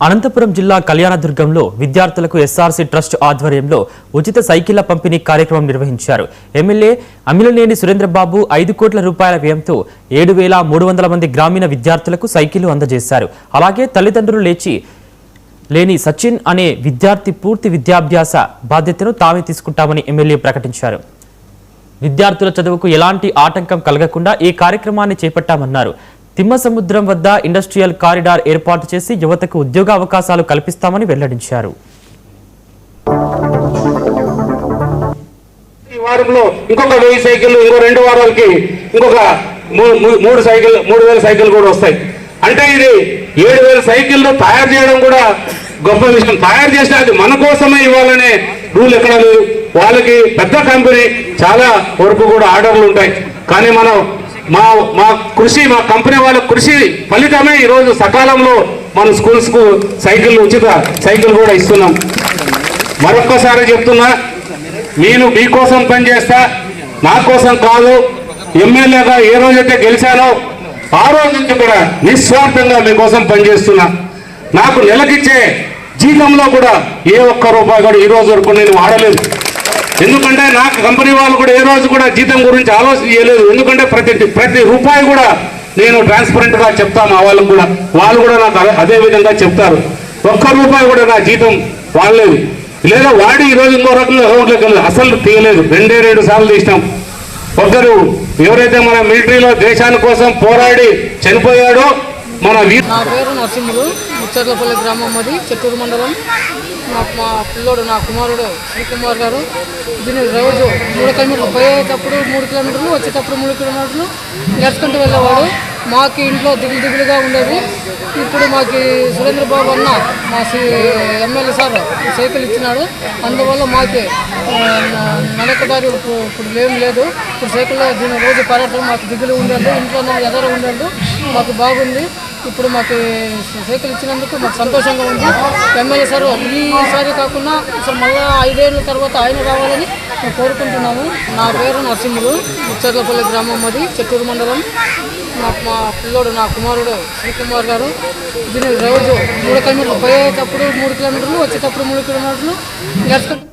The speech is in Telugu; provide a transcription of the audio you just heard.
అనంతపురం జిల్లా కళ్యాణదుర్గంలో విద్యార్థులకు ఎస్ఆర్సీ ట్రస్ట్ ఆధ్వర్యంలో ఉచిత సైకిళ్ల పంపిణీ కార్యక్రమం నిర్వహించారు. ఎమ్మెల్యే అమిలనేని సురేంద్రబాబు 5 కోట్ల రూపాయల వ్యయంతో 7,300 మంది గ్రామీణ విద్యార్థులకు సైకిళ్లు అందజేశారు. అలాగే తల్లిదండ్రులు లేని సచిన్ అనే విద్యార్థి పూర్తి విద్యాభ్యాస బాధ్యతను తామే తీసుకుంటామని ఎమ్మెల్యే ప్రకటించారు. విద్యార్థుల చదువుకు ఎలాంటి ఆటంకం కలగకుండా ఈ కార్యక్రమాన్ని చేపట్టామన్నారు. తిమ్మసముద్రం వద్ద ఇండస్ట్రియల్ కారిడార్ ఏర్పాటు చేసి యువతకు ఉద్యోగ అవకాశాలు కల్పిస్తామని వెల్లడించారు. ఈ వారంలో ఇంకొక 1000 సైకిళ్లు, ఇంకో 2 వారాలకి ఇంకొక 3,000 సైకిళ్లు కూడా వస్తాయి. అంటే ఇది 7,000 సైకిళ్లు తయారు చేయడం కూడా గొప్ప విషయం. తయారు చేసిన అది మన కోసమే ఇవ్వాలనే రూల్ ఎక్కడ లేదు. వాళ్ళకి పెద్ద కంపెనీ చాలా వరకు కూడా ఆర్డర్లు ఉంటాయి. కానీ మనం మా కృషి, మా కంపెనీ వాళ్ళ కృషి ఫలితమే ఈరోజు సకాలంలో మన స్కూల్స్కు సైకిళ్ళు, ఉచిత సైకిల్ కూడా ఇస్తున్నాం. మరొక్కసారి చెప్తున్నా, నేను మీకోసం పనిచేస్తా, నా కోసం కాదు. ఎమ్మెల్యేగా ఏ రోజైతే గెలిచానో ఆ రోజు నుంచి కూడా నిస్వార్థంగా మీకోసం పనిచేస్తున్నా. నాకు నెలకిచ్చే జీతంలో కూడా ఏ ఒక్క రూపాయి కూడా ఈ రోజు వరకు నేను వాడలేదు. ఎందుకంటే నాకు కంపెనీ వాళ్ళు కూడా ఏ రోజు కూడా జీతం గురించి ఆలోచన చేయలేదు. ఎందుకంటే ప్రతి రూపాయి కూడా నేను ట్రాన్స్పరెంట్గా చెప్తాను. వాళ్ళకు కూడా, వాళ్ళు కూడా నాకు అదే విధంగా చెప్తారు. ఒక్క రూపాయి కూడా నా జీతం వాడలేదు. లేదా వాడి ఈరోజు ఇంకో రకంగా అకౌంట్లోకి వెళ్ళదు, అసలు తీయలేదు. 2 సార్లు తీసినాం. ఒకరు ఎవరైతే మన మిలిటరీలో దేశాని కోసం పోరాడి చనిపోయాడో మన నా పేరు నరసింహులు, ముచ్చర్లపల్లి గ్రామం, అది చెట్టూరు మండలం. మా పిల్లోడు, నా కుమారుడు శ్రీకుమార్ గారు దీన్ని రోజు 3 కిలోమీటర్లు, పోయేటప్పుడు 3 కిలోమీటర్లు, వచ్చేటప్పుడు 3 కిలోమీటర్లు నడుచుకుంటూ వెళ్ళేవాడు. మాకు ఇంట్లో దిగులుగా ఉండేది. ఇప్పుడు మాకు సురేంద్రబాబు అన్న, మా ఎమ్మెల్యే సార్ సైకిల్ ఇచ్చినాడు. అందువల్ల మాకు నడకదారి ఇప్పుడు ఏం లేదు. ఇప్పుడు సైకిల్లో దీని రోజు పర్యటన మాకు దిగులు ఉండదు, ఇంట్లో ఎదరు ఉండదు. మాకు బాగుంది. ఇప్పుడు మాకు సైకిల్ ఇచ్చినందుకు మాకు సంతోషంగా ఉంది. ఎమ్మెల్యే సార్ ఈసారి కాకుండా అసలు మళ్ళీ 5 ఏళ్ళ తర్వాత ఆయన రావాలని మేము కోరుకుంటున్నాము. నా పేరు నరసింహులు, ముచ్చర్లపల్లి గ్రామం, అది చెట్టూరు మండలం. మా పిల్లోడు, నా కుమారుడు శ్రీకుమార్ గారు దీన్ని రోజు 3 కిలోమీటర్లు, పోయేటప్పుడు 3 కిలోమీటర్లు, వచ్చేటప్పుడు 3 కిలోమీటర్లు నడుచుకుంటూ